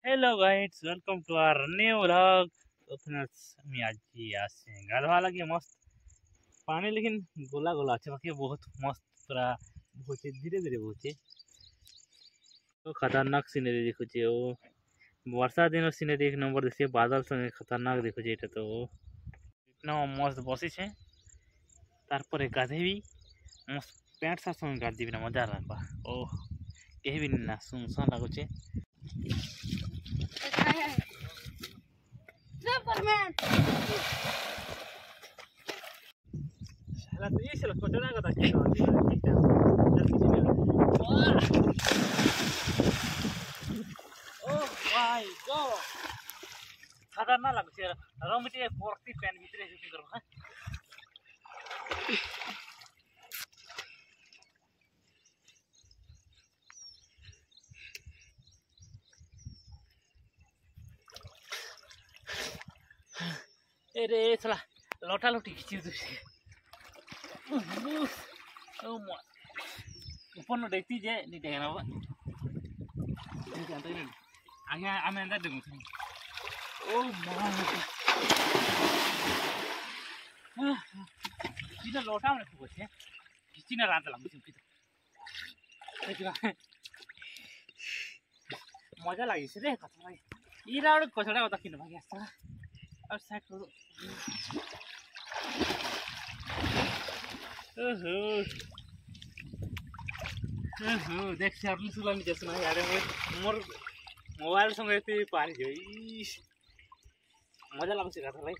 Hello guys, welcome to our new vlog. तो friends, আমি আজি আসছে গাধवा লাগে মস্ত পানি, लेकिन गोला गोला আছে বাকি बहुत मस्त पूरा বইছে, धीरे धीरे বইছে। तो खतरनाक सीनरी देखुचे ओ वर्षा दिन सीनरी एक नंबर देखिए, बादल संगे खतरनाक देखुचे। এটা তো इतना मस्त बसिছে, তারপরে গাধেবি मस्त पैंट साथ संगे गाधेबি না, मजा লাগবা। ओ केही भी ना सुनसान लाଗୁছে। Superman. Salah tu ये salah kotoran kata kita. Oh my god. खतरनाक लाग्छ यार। र मैले एक पर्ती प्यान भित्र सुटिङ गरौँ है। अरे साला लटा लटी खिच्यो तुझे। Oh my. ऊपर न देखती जे नहीं देखना वो। नहीं जानते नहीं। आगे आमे अंदर देखूँ। Oh my. kita lota mana tu bosnya? Kicina rata lah musim kita. मजा लगी रे कथा भाई इरा और कसड़ा कथा किन भाई आस्ता और साइड करो। ओहो ओहो देख सर्ली सुलानी जसना यार मोर मोबाइल संगे पानी जो मजा लाग्छ कथा भाई।